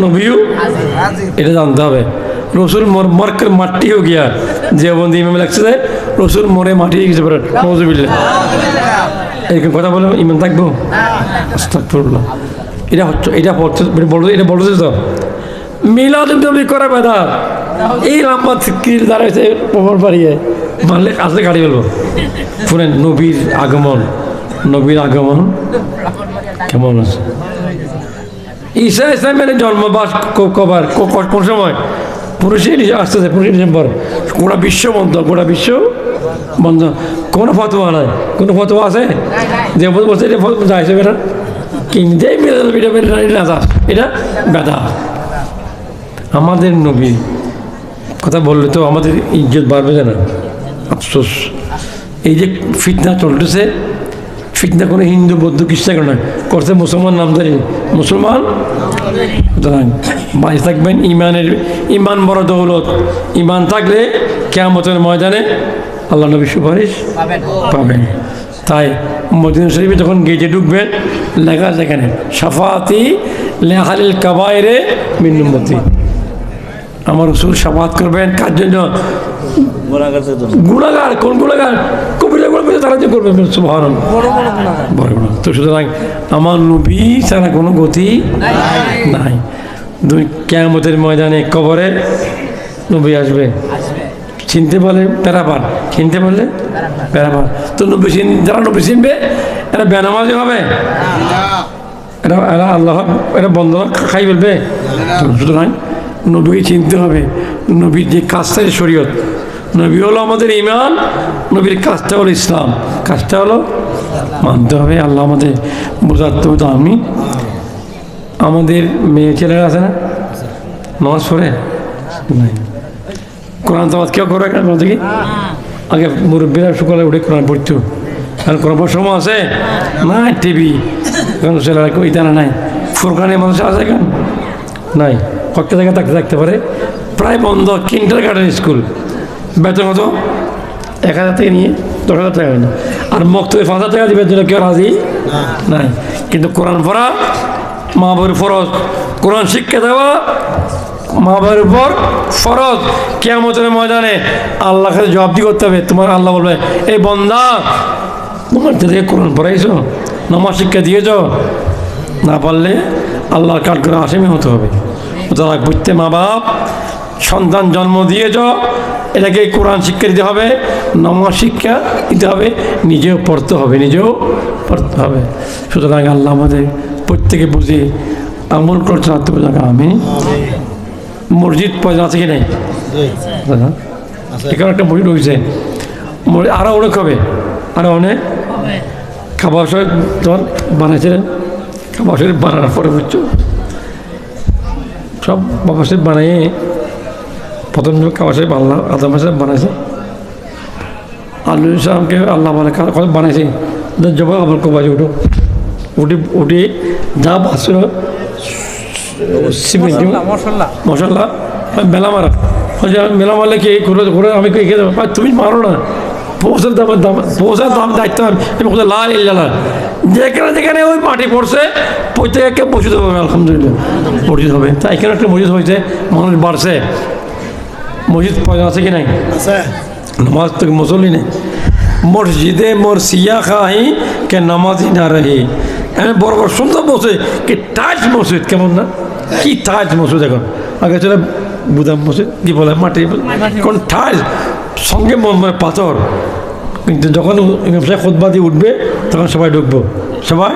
নবীও এটা জানতে হবে। রসুল মর করে মাটি হয়ে গিয়া যে বন্ধু ইমামে লাগছে যে রসুল মরে মাটি হয়ে গেছে নজুবিল্লাহ, এরকম কথা বলে ইমান থাকবো? আস্তাগফিরুল্লাহ। এটা হচ্ছে এটা বলছে তো মিলাদুন্নবী করে বেদা এই লম্বা কিল দাঁড়াইছে প্রমাণ বাড়িয়ে মানলে আসলে গাড়ি ফেলবো। শুনেন নবীর আগমন কেমন আছে? ঈসা ইসলামের জন্মবাস কবার কোন সময়? 15 আসতেছে 15 ডিসেম্বর। গোটা বিশ্ব বন্ধ। কোনো ফতোয়া নাই, কোনো ফতোয়া আছে যে বলছে এটা যাইছে বেটা কিনতে এটা বেদা। আমাদের নবী কথা বললে তো আমাদের ইজ্জত বাড়বে না? আফসোস। এই যে ফিতনা চলতেছে, ফিতনা কোনো হিন্দু বৌদ্ধ খ্রিস্টান করে না, করছে মুসলমান নামধারী মুসলমান। সুতরাং বাঁচে থাকবেন ইমান বড় দৌলত। ইমান থাকলে কিয়ামতের ময়দানে আল্লাহ নবী সুপারিশ পাবেন। তাই মদিনা শরীফে যখন গেটে ঢুকবেন লেখা আছে এখানে শাফাতি লিআহলিল কাবায়েরে মিন উম্মতি। আমার রাসূল শাফাত করবেন কার জন্য? গুনাহগার। কোন গুনাহগার? কবিরা গুনাহ তারা যে করবে সুবহানাল্লাহ, বড় গুনাহ। তো সুতরাং আমার নবী ছাড়া কোনো গতি নাই। দুই কিয়ামতের ময়দানে কবরে নবী আসবে, চিনতে পারলে প্যারাপার, চিনতে পারলে প্যারাপার। তো যারা নবী চিনবে এরা বেনামাজি হবে, এরা আল্লাহ এটা বন্ধ খাই ফেলবে। সুতরাং নবীকে চিনতে হবে। নবীর যে কাজটাই শরীয়ত, নবী হলো আমাদের ইমান, নবীর কাজটা হলো ইসলাম, কাজটা হলো মানতে হবে। আল্লাহ আমাদের বোঝাতে হতো। আমি আমাদের মেয়ে ছেলেরা আছে না, নামাজ পড়ে নাই, কোরআন তালাওয়াত কেউ করে কেন দেখি? আগে মুরব্বীরা সকালে উঠে কোরআন পড়তো, কারণ কোরআন পড়ার সময় আছে না? টিভি এখন ছেলেরা ওই জানা নাই। ফুরকানে মানুষ আছে কেন? নাই। কয়েকটা জায়গায় থাকতে পারে, প্রায় বন্ধ। কিন্ডারগার্টেন স্কুল বেতন কত? 1000 থেকে নিয়ে 10,000 টাকা না। আর মক্তবে 5,000 টাকা দিবে জন্য কেউ রাজি নাই। কিন্তু কোরআন পড়া মা বাবার ফরজ, কোরআন শিক্ষা দেওয়া মা বাবার উপর ফরজ। কিয়ামতের ময়দানে আল্লাহর কাছে জবাবদি করতে হবে। তোমার আল্লাহ বলবে, এই বান্দা তোমার থেকে কোরআন পড়াইছো, নামাজ শিক্ষা দিয়েছ, না পারলে আল্লাহর কাঠ করে আসামি হতে হবে। তারা বুঝতে মা বাপ সন্তান জন্ম দিয়েছ, এটাকে কোরআন শিক্ষা দিতে হবে, নামাজ শিক্ষা দিতে হবে, নিজেও পড়তে হবে। সুতরাং আল্লাহ আমাদের প্রত্যেকে বুঝে আমল করতে হবে। আমি মসজিদ পয়সা আছে কি নেই? এখানে একটা মসজিদ হয়েছে, আরও অনেক হবে, আরও অনেক। কাবা শরীফ তোমার বানাইছিলেন, কাবা শরীফ বানানোর পরে বুঝছো সব বাবা শরীফ বানিয়ে প্রথম কাবা শরীফ আল্লাহ আদম সাহেব বানাইছে, আল্লাহ ইসলামকে আল্লাহ বানাইছে। জবা আবার কবাজি উঠে যা বাঁচল মশলা মেলা মারা, মেলা মারলে কি করে আমি খেয়ে দেবো, তুমি মারো না, পৌঁছার দাম দায়িত্ব লাল ইল্লাল্লাহ। যেখানে ওই মাটি পড়ছে প্রত্যেককে মসজিদ হবে, আলহামদুলিল্লাহ মসজিদ হবে। তাই এখানে একটা মসজিদ হয়েছে, মানুষ বাড়ছে। মসজিদ পয়সা আছে কি নাই? নামাজ তো মুসল্লি নেই। মসজিদে মোর সিয়া খাহি কে নামাজি না রহি। আমি বড় বড় সুন্দর বসে কি তাজ মসজিদ, কেমন না? কি তাজ মসজিদ এখন। আগে ছিল বুদাম মসজিদ, কি বলে মাটি, কোন তাজ সঙ্গে পাথর। কিন্তু যখন খুতবা দিয়ে উঠবে তখন সবাই ঢুকবো, সবাই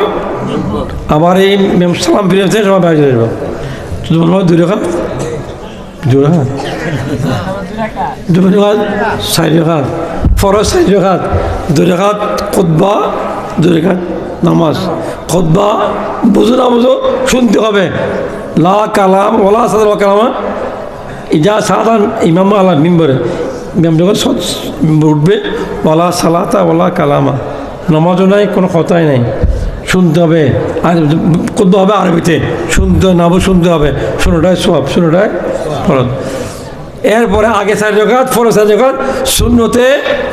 আবার এই সালাম ফিরেছে, সবাই বাইরে যাবো। দুই রেখা 4 রেখাত ফরজ, 4 রেখাত, 2 রেখাত খুতবা, 2 রেখাত নামাজ। খুতবা বুঝো না বুঝো শুনতে হবে, লা কালাম ওলা সাদা কালামা ইজা সাধারণ ইমাম আল্লাহ মিম্বরে, ইমাম যখন উঠবে ওলা সালাতা ওলা কালামা, নামাজও নাই, কোনো কথাই নাই, শুনতে হবে। আর খুতবা হবে আরবিতে, শুনতে হবে, শুনোটাই সব, শুনোটাই ফরজ। এরপরে আগে 4 রাকাত, ফরজ 4 রাকাত, সুন্নতে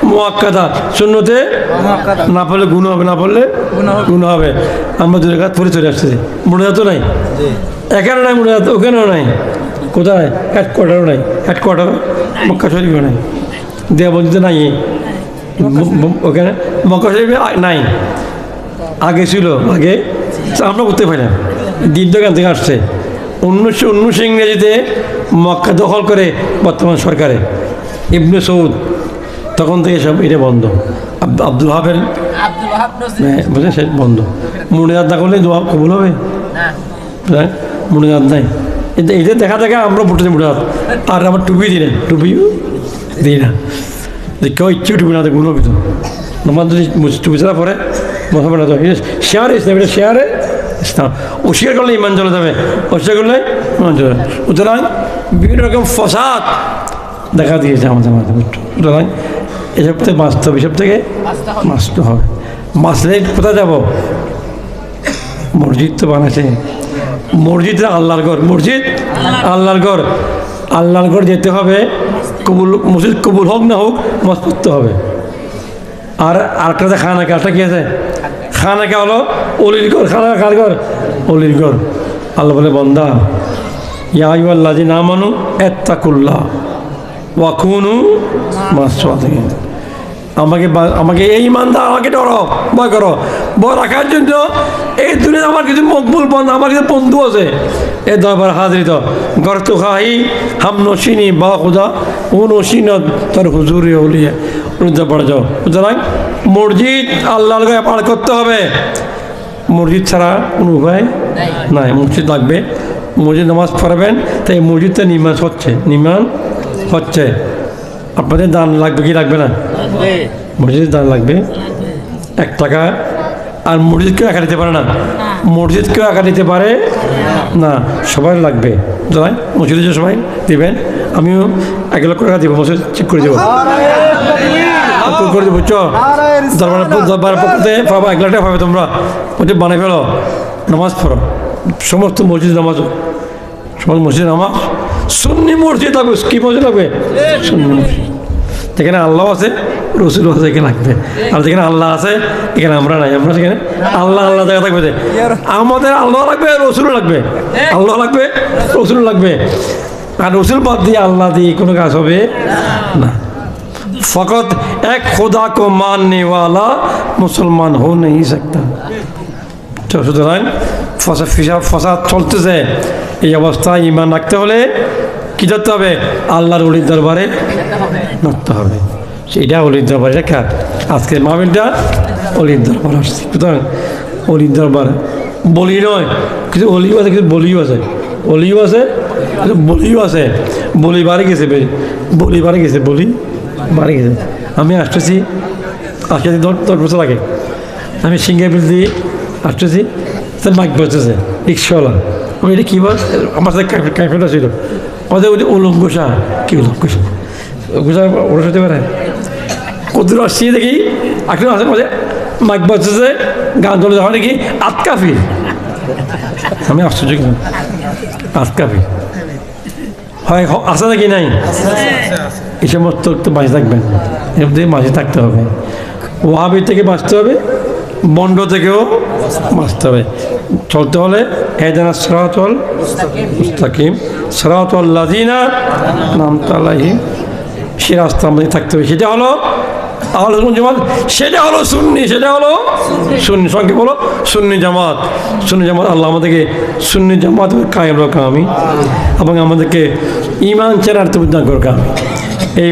মুআক্কাদা, সুন্নতে না পড়লে গুনাহ হবে, না পড়লে গুনাহ হবে। আমরা 2 রাকাত পরে চলে আসতেছি। মুনাজাতও নাই, এখানে নাই মুনাজাত, ওখানেও নাই। কোথায়? হেডকোয়ার্টারও নাই, হেডকোয়ার্টার মক্কা শরীফও নাই, দেওবন্দিতে নাই, ওখানে মক্কা শরীফে নাই। আগে ছিল, আগে আমরা করতে পারি না। দিনটাকান থেকে আসছে 1919 ইংরেজিতে মক্কা দখল করে বর্তমান সরকারে ইবনে সৌদ, তখন থেকে সব এটা বন্ধ। আব্দুল ওয়াহাবের বুঝলেন সে বন্ধ। মুনাজাত না করলে দোয়া কবুল হবে? মুনাজাত নাই, এটা দেখা দেখা আমরা ফুটেছি মুনাজাত। আর আমার টুপি দিলেন, টুপিও দিই না, যে কেউ ইচ্ছে টুপি না দেয় গুলো ভিতর আমার যদি টুপি ছাড়া পরে মুসলমান শেয়ারে ইসলাম, এটা শেয়ারে ইসলাম। অস্বীকার করলে ইমান চলে যাবে, অস্বীকার করলে ইমান চলে যাবে। সুতরাং বিভিন্ন রকম ফসাদ দেখা দিয়েছে আমাদের মাঝে। সুতরাং এসব থেকে বাঁচতে হবে, এসব থেকে বাঁচতে হবে। বাঁচলে কোথায় যাব? মসজিদ তো বানাচ্ছে, মসজিদ আল্লাহর ঘর, মসজিদ আল্লাহর ঘর, আল্লাহর ঘর যেতে হবে। কবুল মসজিদ কবুল হোক না হোক নামাজ পড়তে হবে। আর আরেকটা খানাকে, আরেকটা কি আছে? খানাকে হলো অলির ঘর। খানা কার ঘর? অলির ঘর। আল্লাহ বলে বান্দা ইয়া আইয়ুহাল্লাযীনা আমানু ইত্তাকুল্লাহ ওয়া কুনু মা'আস-সাদিকিন। আমাকে এই ইমানদার, আমাকে ডরো, ভয় করো। ভয় রাখার জন্য এই দুনিয়া আমার কিছু মকবুল বন্ধু, আমার কিছু বন্ধু আছে এ দরবার হাজিরিত গর তো খাহি হাম নসিনী বা খুদা ও নসিনত তার হুজুরে উলিয়া উল্টা পড়ে যাও। সুতরাং মসজিদ আল্লাহর গায়ে পার করতে হবে, মসজিদ ছাড়া কোনো উপায় নাই। মসজিদ লাগবে, মসজিদ নামাজ পড়াবেন। তাই মসজিদটা নির্মাণ হচ্ছে। আপনাদের দান লাগবে কি লাগবে না? মসজিদের দান লাগবে 1 টাকা। আর মসজিদ কেউ একা দিতে পারে না, মসজিদ কেউ একা দিতে পারে না, সবাই লাগবে। সুতরাং মসজিদে যে সবাই দেবেন, আমিও 1 লক্ষ টাকা দেবো, মসজিদ ঠিক করে দেবো, করে দেবো। বুঝছো? দরবার পক্ষতে পাবো 1 লাখ টাকা পাবে। তোমরা মসজিদ বানাই ফেলো, নামাজ পড়ো, সমস্ত মসজিদ নামাজ, সমস্ত মসজিদ নামাজ। সুন্নি মসজিদ লাগবে। কি মসজিদ লাগবে? সুন্নি মসজিদ। যেখানে আল্লাহ আছে, রসুল আছে, এখানে লাগবে। আর যেখানে আল্লাহ আছে, এখানে আমরা নাই। আমরা সেখানে আল্লাহ জায়গা থাকবে। আমাদের আল্লাহ লাগবে, রসুল লাগবে, আল্লাহ লাগবে, রসুল লাগবে। আর রসুল বাদ দিয়ে আল্লাহ দিয়ে কোনো কাজ হবে না। ফকত এক খোদা কো মাননে ওয়ালা মুসলমান হো নেই सकता। সুতরাং ফসাদ চলতেছে, এই অবস্থায় ইমান রাখতে হলে কি করতে হবে? আল্লাহর ওলির দরবারে নামতে হবে। সেটা ওলির দরবারে রেখা আজকে মাহফিলটা ওলির দরবার আসছে। সুতরাং ওলির দরবার বলি নয়, কিছু অলিও আছে, কিছু বলিও আছে, অলিও আছে, বলিও আছে। বলি বাড়ি গেছে, বলি বাড়ি গেছে, বলি বাড়ি গেছে। আমি আসতেছি, আজকে 10 বছর আগে আমি সিঙ্গে বিল দিয়ে আসতেছি, তার মাইক বাজতেছে, রিক্সাওয়ালা। আমি এটা কী বল, আমার সাথে কাইফেটা ছিল, ওদের উলঙ্ঘোষা। কী উলঙ্ঘোষা? ঘোষা ওরা হতে পারে? কত আসছি দেখি, আসলে আসে মাঝে মাইক বাজতেছে, গান চলে যাওয়া দেখি আতকাফি। আমি আশ্চর্য কিনা, আতকাফি হয় আসে নাকি নাই? এই সমস্ত একটু বাঁচে থাকবেন, এর মধ্যে বাঁচে থাকতে হবে। ওয়াহাবি থেকে বাঁচতে হবে, বন্ড থেকেও বাঁচতে হবে। চলতে হলে হেদানা সিরাতাল মুস্তাকিম সিরাতাল লাযিনা আন'আমতা আলাইহিম, সে রাস্তার মধ্যে থাকতে হবে। সেটা হলো আহলে সুন্নাত জামাত, সেটা হলো সুন্নি, সেটা হলো সুন্নি। সংক্ষেপ হলো সুন্নি জামাত। সুন্নি জামাত আল্লাহ আমাদেরকে সুন্নি জামাত কায়েম রাখা আমি, এবং আমাদেরকে ইমান চেনার তৌফিক দান করুক। এই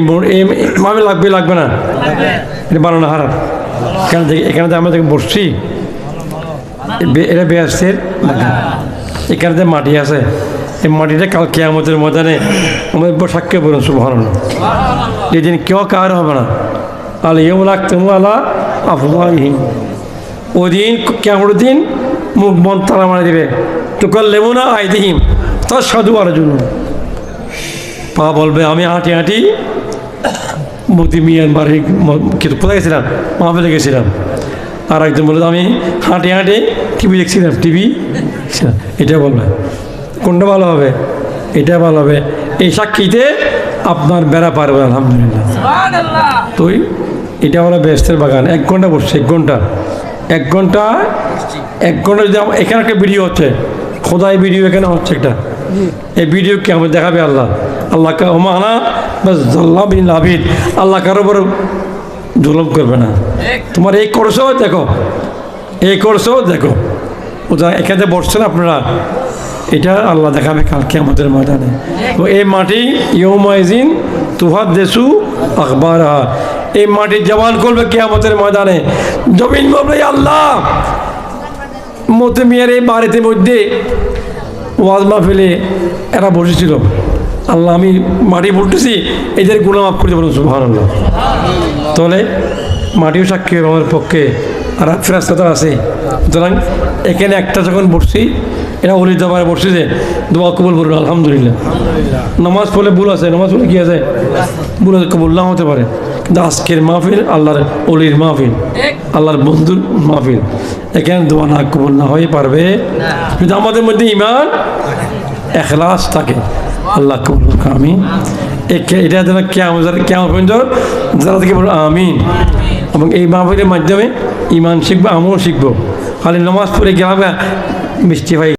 মামে লাগবে না, এটা বানানো হারাম। কেন দেখি এখানে আমরা দেখে বসছি, এটা বেহেশতের বাগান, এখানে যে মাটি আছে, এই মাটিটা কাল কিয়ামতের ময়দানে আমাদের সাক্ষ্য বলুন সুবহানাল্লাহ। যেদিন কেউ কার হবে না, আল ইয়াউমা নাখতিমু আলা আফওয়াহিহিম, ওই দিন কিয়ামতের দিন মুখ বন্ধ তালা মারা দেবে। তুকাল্লিমুনা আইদিহিম তাশহাদু আরজুলুহুম, পা বলবে আমি হাঁটি হাঁটি মোদি মিয়ানমারে কিন্তু কোথায় গেছিলাম, মাহফিলে গেছিলাম। আর একজন বলে আমি হাঁটি হাঁটি টিভি দেখছিলাম, টিভি দেখছিলাম। এটা বলবে, কোনটা ভালো হবে? এটা ভালো হবে। এই সাক্ষীতে আপনার বেড়া পারবে আলহামদুলিল্লাহ। তো এটা হলো বেহেশতের বাগান। 1 ঘন্টা বসছে, 1 ঘন্টা 1 ঘন্টা যদি এখানে একটা ভিডিও হচ্ছে, খোদাই ভিডিও এখানে হচ্ছে একটা, এই ভিডিও কে আমাদের দেখাবে আল্লাহ। আল্লাহ ওমানা বাস বিন আবিদ, আল্লাহ কারো উপর জুলুম করবে না। তোমার এই করছো দেখো, এই করছো দেখো, ওটা এখানে বসছেন আপনারা, এটা আল্লাহ দেখাবে কালকে আমাদের ময়দানে। তো এই মাটি ইয়ৌমাইজিন তুহাদ্দিসু আখবারহা, এই মাটি জবান করবে কিয়ামতের ময়দানে। জমিন বলবে আল্লাহ, মতে মিয়ার এই বাড়িতে মধ্যে ওয়াজ মাহফিলে এরা বসেছিল, আল্লাহ আমি মাটি বলতেছি, এদের গুনাহ মাফ করে দেবেন সুবহানাল্লাহ। তাহলে মাটিও সাক্ষী আমার পক্ষে, আর ফেরেশতা আছে। সুতরাং এখানে একটা যখন বসছি, এরা অলি দরবারে বসছি যে দোয়া কবুল করুন আলহামদুলিল্লাহ। নামাজ পড়লে ভুল আছে, নামাজ পড়লে কি আছে, ভুল আছে, কবুল না হতে পারে। কিন্তু আজকের মাহফিল আল্লাহর অলির মাহফিল, আল্লাহর বন্ধুর মাহফিল, এখানে দোয়া না কবুল না হয়ে পারবে যদি আমাদের মধ্যে ঈমান ইখলাস থাকে। আল্লাহ কবুল করুন, আমিন। এটা যেন কিয়ামত পর্যন্ত যারা থেকে বলুন আমিন। এবং এই মাহফিলের মাধ্যমে ঈমান শিখবো, আমল শিখবো। খালি নামাজ পড়ে গেলাম মিষ্টি ভাই